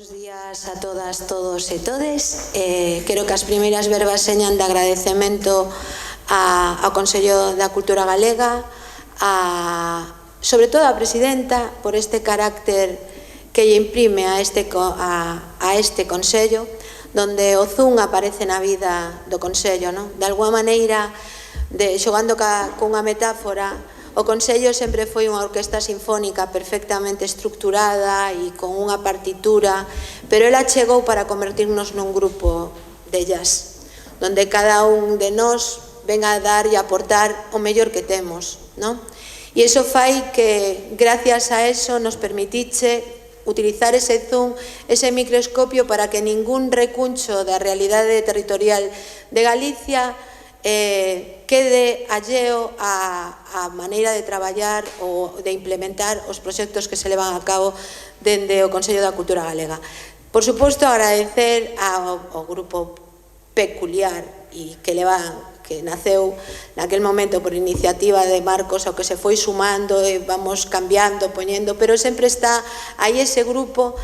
Bos días a todas, todos e todes. Quero que as primeiras verbas señan de agradecemento ao Consello da Cultura Galega, sobre todo a Presidenta, por este carácter que lle imprime a este Consello, donde o Zoom aparece na vida do Consello, non? De alguma maneira, xogando cunha metáfora, o Consello sempre foi unha orquesta sinfónica perfectamente estructurada e con unha partitura, pero ela chegou para convertirnos nun grupo de jazz, donde cada un de nós venga a dar e aportar o mellor que temos, non? E iso fai que, gracias a eso, nos permitiche utilizar ese zoom, ese microscopio, para que ningún recuncho da realidade territorial de Galicia quede alleo á maneira de traballar ou de implementar os proxectos que se levan a cabo dende o Consello da Cultura Galega. Por suposto, agradecer ao grupo peculiar e que naceu naquel momento por iniciativa de Marcos, ao que se foi sumando e vamos cambiando, poñendo, pero sempre está aí ese grupo.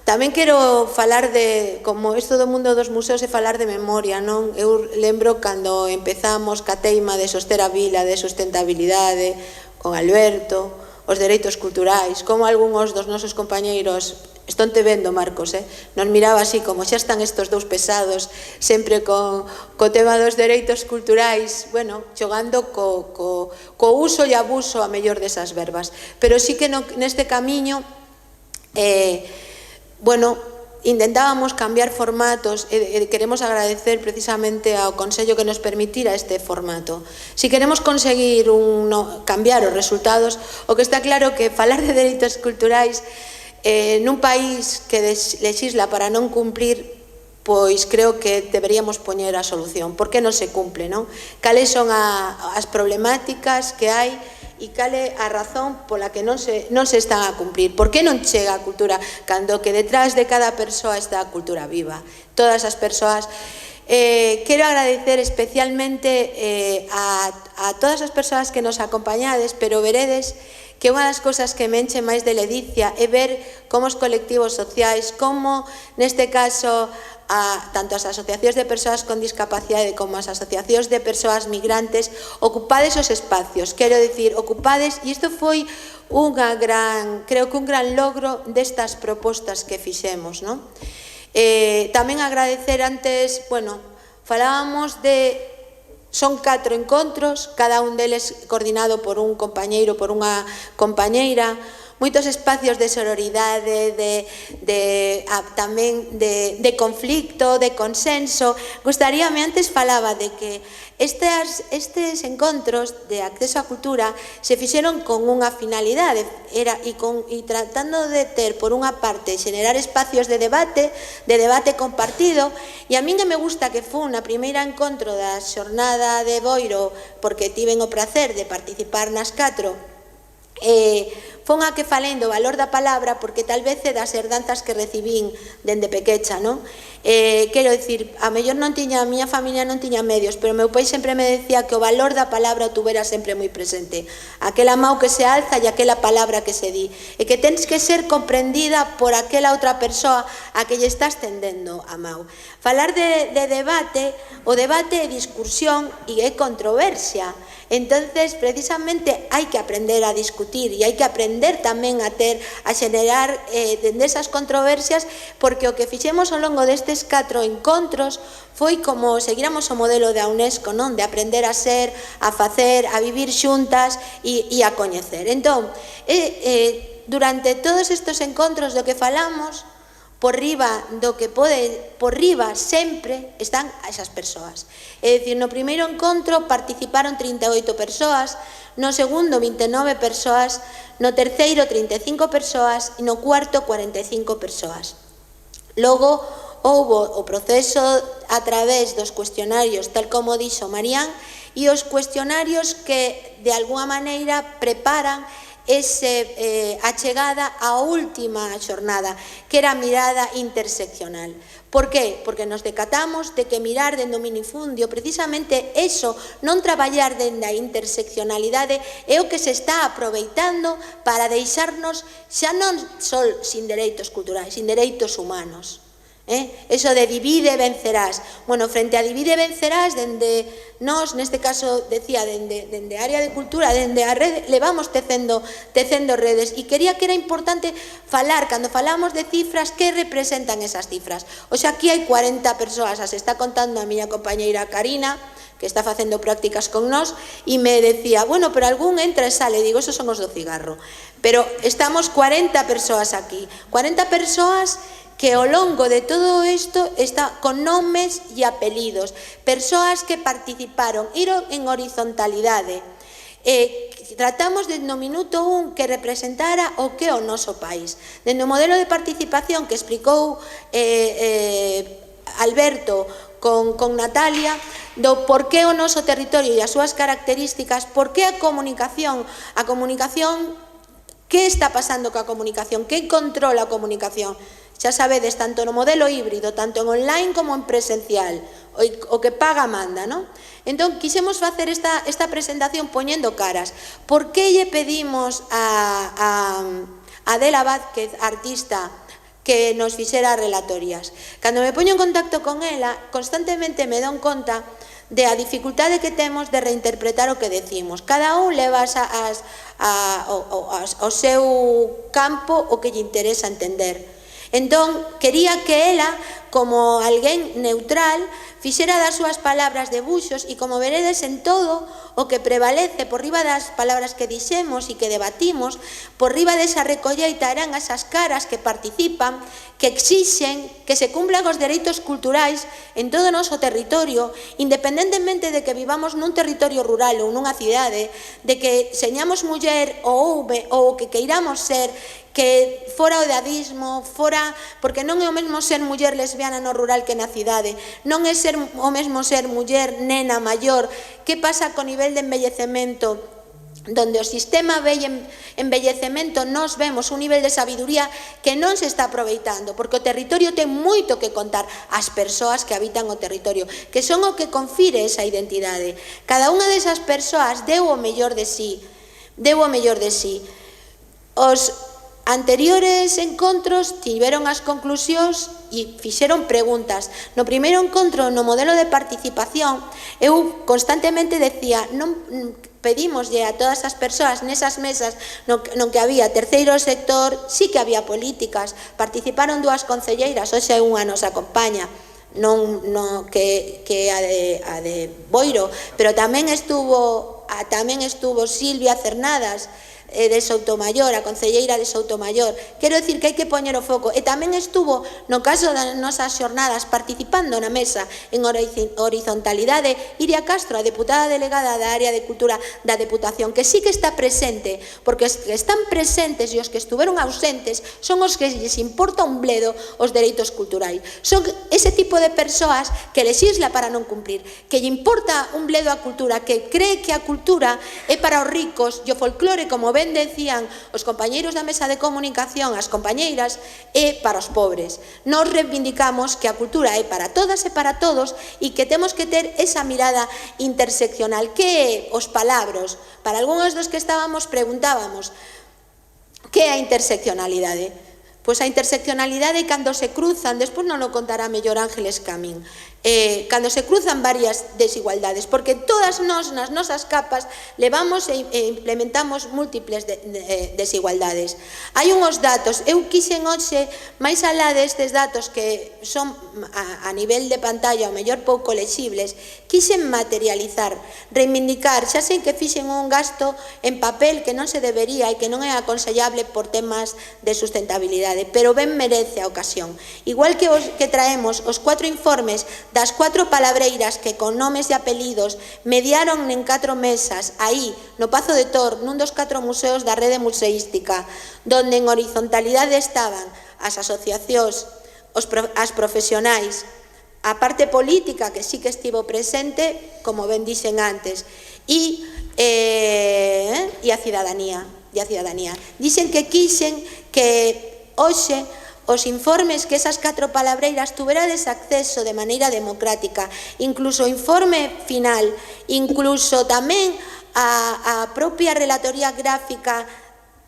Tamén quero falar de, como isto do mundo dos museos, e falar de memoria, non? Eu lembro cando empezamos ca teima de soster a vila, de sustentabilidade, con Alberto, os dereitos culturais, como algúns dos nosos compañeiros, estón te vendo, Marcos, nos miraba así, como xa están estos dous pesados, sempre co tema dos dereitos culturais, bueno, xogando co uso e abuso a mellor desas verbas. Pero sí que neste camiño, bueno, intentábamos cambiar formatos e queremos agradecer precisamente ao Consello que nos permitira este formato. Si queremos conseguir cambiar os resultados, o que está claro que falar de dereitos culturais nun país que lexisla para non cumprir, pois creo que deberíamos poñer a solución. Por que non se cumple, non? Cales son as problemáticas que hai e cal é a razón pola que non se están a cumprir. Por que non chega a cultura cando que detrás de cada persoa está a cultura viva? Todas as persoas. Quero agradecer especialmente a todas as persoas que nos acompañades, pero veredes que unha das cousas que me enche máis de ledicia é ver como os colectivos sociais, como neste caso tanto as asociacións de persoas con discapacidade como as asociacións de persoas migrantes, ocupades os espacios, quero dicir, ocupades, e isto foi creo que un gran logro destas propostas que fixemos, non? Tamén agradecer antes, bueno, falábamos son 4 encontros, cada un deles coordinado por un compañeiro, por unha compañeira, moitos espacios de sororidade, tamén de conflicto, de consenso. Gustaríame, antes falaba de que estes encontros de acceso á cultura se fixeron con unha finalidade e tratando de ter, por unha parte, xenerar espacios de debate compartido, e a min que me gusta que foi na primeira encontro da xornada de Boiro, porque tiven o prazer de participar nas 4, foi unha que falei do valor da palabra, porque tal vez é das herdanzas que recibín dende pequecha, non? Quero dicir, a mellor a miña familia non tiña medios, pero meu pai sempre me decía que o valor da palabra o tuvera sempre moi presente, aquela mão que se alza e aquela palabra que se di, e que tens que ser comprendida por aquela outra persoa a que lle estás tendendo a mão. Falar de debate, o debate é discusión e é controversia. Entonces, precisamente, hai que aprender a discutir e hai que aprender tamén a xenerar desas controversias, porque o que fixemos ao longo destes 4 encontros foi como seguíramos o modelo da UNESCO, non? De aprender a ser, a facer, a vivir xuntas e a coñecer. Entón, durante todos estes encontros do que falamos, por riba sempre están esas persoas. É dicir, no primeiro encontro participaron 38 persoas, no segundo 29 persoas, no terceiro 35 persoas e no cuarto 45 persoas. Logo, houbo o proceso a través dos cuestionarios, tal como dixo Marían, e os cuestionarios que de alguna maneira preparan chegada á última xornada, que era a mirada interseccional. Por qué? Porque nos decatamos de que mirar dende o minifundio, precisamente eso, non traballar dende a interseccionalidade, é o que se está aproveitando para deixarnos xa non só sin dereitos culturais, sin dereitos humanos. Eso de divide e vencerás. Bueno, frente a divide e vencerás, dende nós, neste caso, decía, dende a área de cultura, dende a rede, levamos tecendo redes, e quería que era importante falar, cando falamos de cifras, que representan esas cifras. Oxe, aquí hai 40 persoas, as está contando a miña compañeira Karina, que está facendo prácticas con nós, e me decía, bueno, pero algún entra e sale, digo, esos son os do cigarro. Pero estamos 40 persoas aquí, 40 persoas que ao longo de todo isto está con nomes e apelidos, persoas que participaron, iron en horizontalidade. Tratamos de no minuto 1 que representara o que é o noso país. Dende o modelo de participación que explicou Alberto con Natalia, do por que o noso territorio e as súas características, por que a comunicación, que está pasando coa comunicación, que controla a comunicación. Xa sabedes, tanto no modelo híbrido, tanto en online como en presencial, o que paga manda, non? Entón, quixemos facer esta presentación poñendo caras. Por que lle pedimos a Adela Vázquez, artista, que nos fixera relatorias? Cando me poño en contacto con ela, constantemente me don conta de a dificultade que temos de reinterpretar o que decimos. Cada un leva ao seu campo o que lle interesa entender. Entón, quería que ela, como alguén neutral, fixera das súas palabras debuxos e, como veredes en todo, o que prevalece por riba das palabras que dixemos e que debatimos, por riba desa recolleita eran esas caras que participan, que exixen que se cumplan os dereitos culturais en todo o noso territorio, independentemente de que vivamos nun territorio rural ou nunha cidade, de que señamos muller ou que queiramos ser, que fora o edadismo, fora, porque non é o mesmo ser muller lesbiana no rural que na cidade, non é o mesmo ser muller, nena, maior. Que pasa co nivel de envellecemento, donde o sistema de envellecemento nos vemos un nivel de sabiduría que non se está aproveitando, porque o territorio ten moito que contar ás persoas que habitan o territorio, que son o que confire esa identidade. Cada unha desas persoas deu o mellor de sí, Os anteriores encontros tiveron as conclusións e fixeron preguntas. No primeiro encontro, no modelo de participación, eu constantemente decía, non pedimoslle a todas as persoas nesas mesas non que había terceiro sector, sí que había políticas, participaron 2 concelleiras, hoxe unha nos acompaña, non que a de Boiro, pero tamén estuvo Silvia Cernadas, de Soutomayor, a concelleira de Soutomayor. Quero dicir que hai que poñer o foco. E tamén estuvo, no caso das nosas xornadas, participando na mesa en horizontalidade, Iria Castro, a deputada delegada da área de cultura da Deputación, que sí que está presente, porque os que están presentes e os que estuveron ausentes son os que lles importa un bledo os dereitos culturais. Son ese tipo de persoas que lexisla para non cumplir, que lle importa un bledo a cultura, que cree que a cultura é para os ricos e o folclore, como ben decían os compañeiros da mesa de comunicación, as compañeiras, é para os pobres. Nos reivindicamos que a cultura é para todas e para todos e que temos que ter esa mirada interseccional. Que é os palabros? Para algúns dos que estábamos preguntábamos, que é a interseccionalidade? Pois a interseccionalidade cando se cruzan, despois non o contará mellor Ángeles Camín, cando se cruzan varias desigualdades, porque todas nós nas nosas capas levamos e implementamos múltiples desigualdades. Hai unhos datos, eu quixen hoxe, máis alá destes datos que son a nivel de pantalla o mellor pouco lexibles, quixen materializar, reivindicar, xa sei que fixen un gasto en papel que non se debería e que non é aconsellable por temas de sustentabilidade, pero ben merece a ocasión. Igual que traemos os 4 informes das 4 palabreiras que con nomes e apelidos mediaron en 4 mesas, aí, no Pazo de Tor, nun dos 4 museos da rede museística, donde en horizontalidade estaban as asociacións, as profesionais, a parte política, que sí que estivo presente, como ben dixen antes, e a cidadanía. e a cidadanía. Dixen que quixen que hoxe os informes que esas 4 palabreiras tuverades acceso de maneira democrática, incluso o informe final, incluso tamén a propia relatoría gráfica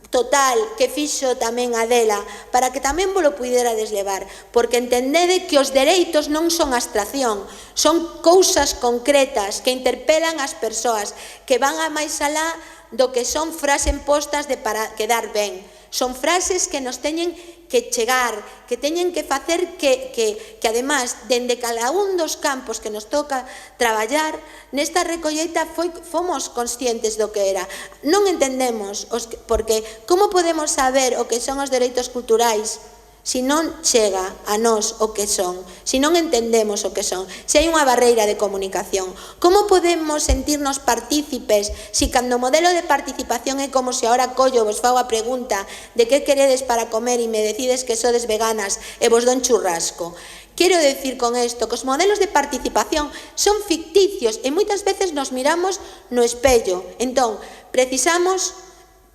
total que fixo tamén Adela, para que tamén vos lo puiderades levar, porque entendede que os dereitos non son abstracción, son cousas concretas que interpelan as persoas, que van a máis alá do que son frases postas de para quedar ben. Son frases que nos teñen que chegar, que teñen que facer que además, dende cada un dos campos que nos toca traballar, nesta recolleita fomos conscientes do que era. Non entendemos, porque como podemos saber o que son os dereitos culturais se non chega a nós o que son, se non entendemos o que son, se hai unha barreira de comunicación? Como podemos sentirnos partícipes se cando o modelo de participación é como se ahora collo vos fago a pregunta de que queredes para comer e me decides que sodes veganas e vos don churrasco? Quero decir con isto que os modelos de participación son ficticios e moitas veces nos miramos no espello. Entón, precisamos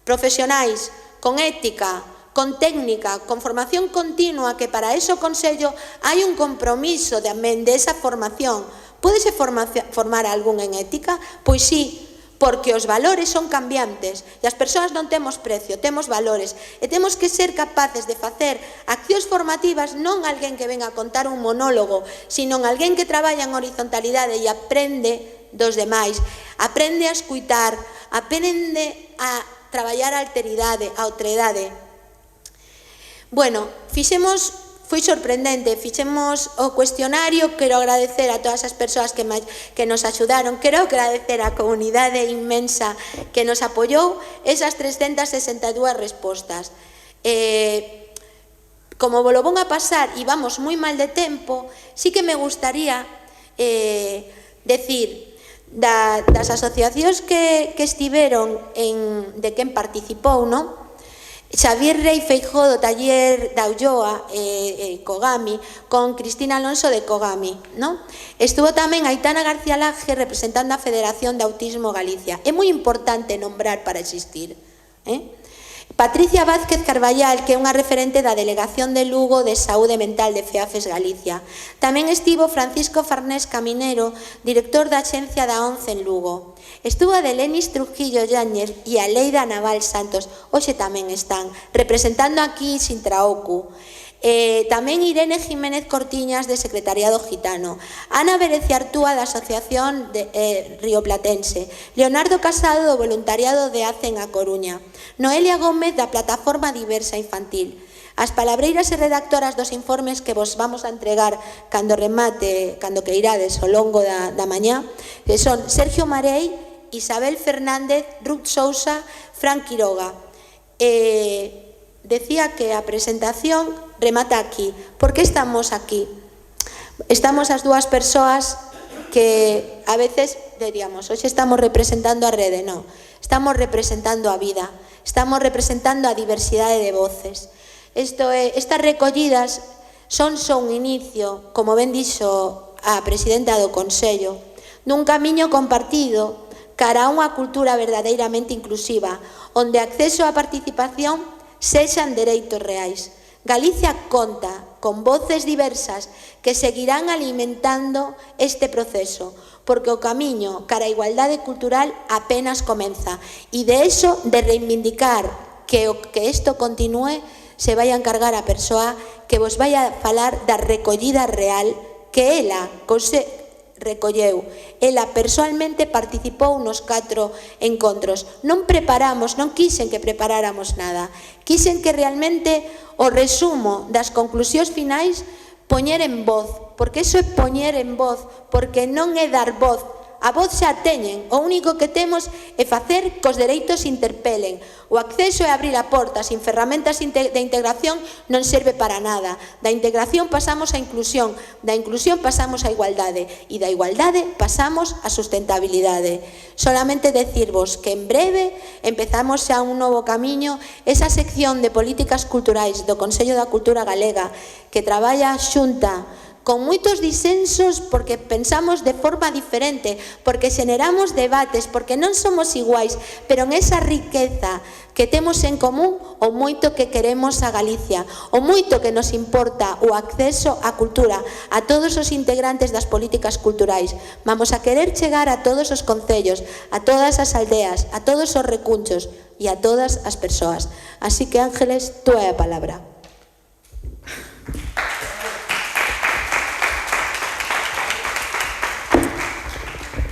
profesionais con ética, con técnica, con formación continua, que para eso o Consello hai un compromiso tamén de esa formación. Pódese formar algún en ética? Pois sí, porque os valores son cambiantes e as persoas non temos precio, temos valores e temos que ser capaces de facer accións formativas, non alguén que venga a contar un monólogo, sino alguén que traballa en horizontalidade e aprende dos demais, aprende a escuitar, aprende a traballar a alteridade, a outredade. Bueno, foi sorprendente, fixemos o cuestionario, quero agradecer a todas as persoas que nos axudaron, quero agradecer á comunidade inmensa que nos apoiou esas 362 respostas. Como vos lo von a pasar e vamos moi mal de tempo, sí que me gustaría decir das asociacións que estiveron de quen participou, non? Xavier Rey Feijóo do taller da Ulloa, Kogami, con Cristina Alonso de Kogami, non? Estuvo tamén Aitana García Laje representando a Federación de Autismo Galicia. É moi importante nombrar para existir. Patricia Vázquez Carballal, que é unha referente da Delegación de Lugo de Saúde Mental de FEAFES Galicia. Tamén estivo Francisco Farnés Caminero, director da Axencia da ONCE en Lugo. Estuvo a Delenis Trujillo Yáñez e a Leida Naval Santos, hoxe tamén están, representando aquí Sintraocu. Tamén Irene Jiménez Cortiñas, de Secretariado Gitano. Ana Bereci Artúa, da Asociación Rioplatense. Leonardo Casado, do Voluntariado de ACEN a Coruña. Noelia Gómez, da Plataforma Diversa Infantil. As palabreiras e redactoras dos informes que vos vamos a entregar cando remate, cando que irades ao longo da mañá, que son Sergio Marei, Isabel Fernández, Ruth Sousa, Fran Quiroga. Decía que a presentación remata aquí. Por que estamos aquí? Estamos as dúas persoas que a veces diríamos, hoxe estamos representando a rede, non. Estamos representando a vida, estamos representando a diversidade de voces. Estas recollidas son só un inicio, como ben dixo a presidenta do Consello, dun camiño compartido cara a unha cultura verdadeiramente inclusiva, onde acceso á participación sexan dereitos reais. Galicia conta con voces diversas que seguirán alimentando este proceso, porque o camiño cara a igualdade cultural apenas comeza, e de eso, de reivindicar que isto continúe, se vai a encargar a persoa que vos vai a falar da recollida real que ela recolleu. Ela persoalmente participou nos 4 encontros. Non preparamos, non quixen que preparáramos nada. Quixen que realmente o resumo das conclusións finais poñer en voz, porque iso é poñer en voz, porque non é dar voz. A voz xa teñen, o único que temos é facer que os dereitos interpelen. O acceso é abrir a porta, sin ferramentas de integración non serve para nada. Da integración pasamos á inclusión, da inclusión pasamos á igualdade e da igualdade pasamos á sustentabilidade. Solamente decirvos que en breve empezamos xa un novo camiño, esa sección de políticas culturais do Consello da Cultura Galega que traballa xunta con moitos disensos porque pensamos de forma diferente, porque xeneramos debates, porque non somos iguais, pero en esa riqueza que temos en común o moito que queremos a Galicia, o moito que nos importa o acceso á cultura, a todos os integrantes das políticas culturais. Vamos a querer chegar a todos os concellos, a todas as aldeas, a todos os recunchos e a todas as persoas. Así que, Ángeles, tú é a palabra.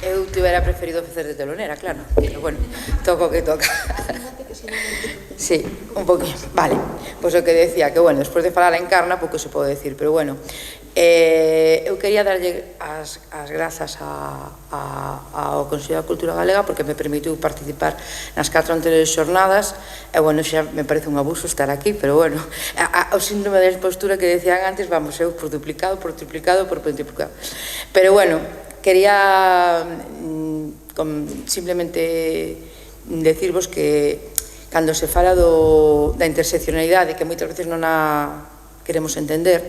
Eu tivera preferido facer de telonera, claro, pero bueno, toco que toca. Sí, un poquinho, vale. Pois o que decía, que bueno, despois de falar a Encarna, pouco se pode decir, pero bueno, eu quería darlle as grazas ao Consello da Cultura Galega porque me permitiu participar nas 4 anteriores xornadas e, bueno, xa me parece un abuso estar aquí, pero bueno, o síndrome de expostura que decían antes, vamos, eu por duplicado, por triplicado, por pentuplicado. Pero bueno, quería simplemente decirvos que cando se fala da interseccionalidade, que moitas veces non a queremos entender,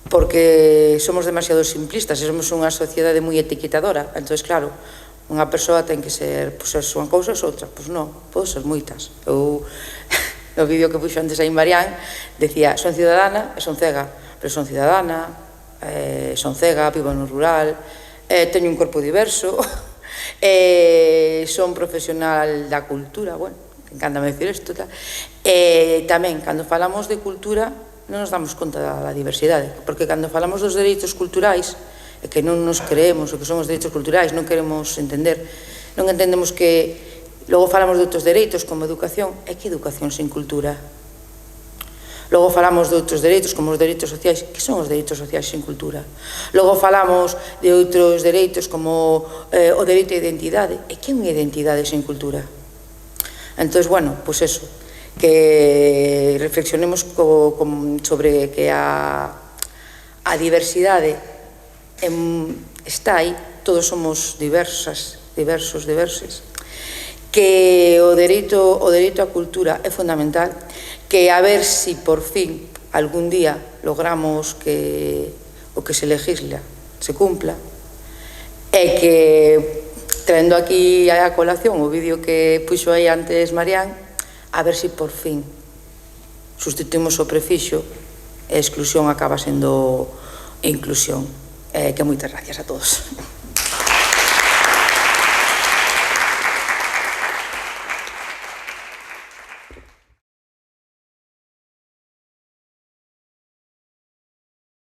porque somos demasiado simplistas e somos unha sociedade moi etiquetadora. Entón, claro, unha persoa ten que ser, pois, unha cousa ou outra. Pois non, pode ser moitas. Eu, no vídeo que puxo antes aí Marián, decía, son cidadana e son cega, pero son cidadana, son cega, vivo no rural, teño un corpo diverso, son profesional da cultura, bueno, encántame decir isto, tamén, cando falamos de cultura, non nos damos conta da diversidade, porque cando falamos dos dereitos culturais, e que non nos creemos o que son os dereitos culturais, non queremos entender, non entendemos que logo falamos de outros dereitos como educación, e que educación sen cultura? Logo falamos de outros dereitos como os dereitos sociais, que son os dereitos sociais sen cultura? Logo falamos de outros dereitos como o dereito a identidade, e que é unha identidade sen cultura? Entón, bueno, pois eso, que reflexionemos sobre que a diversidade está aí, todos somos diversos, que o dereito á cultura é fundamental, que a ver si por fin algún día logramos que o que se legisla se cumpla, e que traendo aquí a colación o vídeo que puxo aí antes Marián, a ver si por fin sustituimos o prefixo e exclusión acaba sendo inclusión. Que moitas gracias a todos.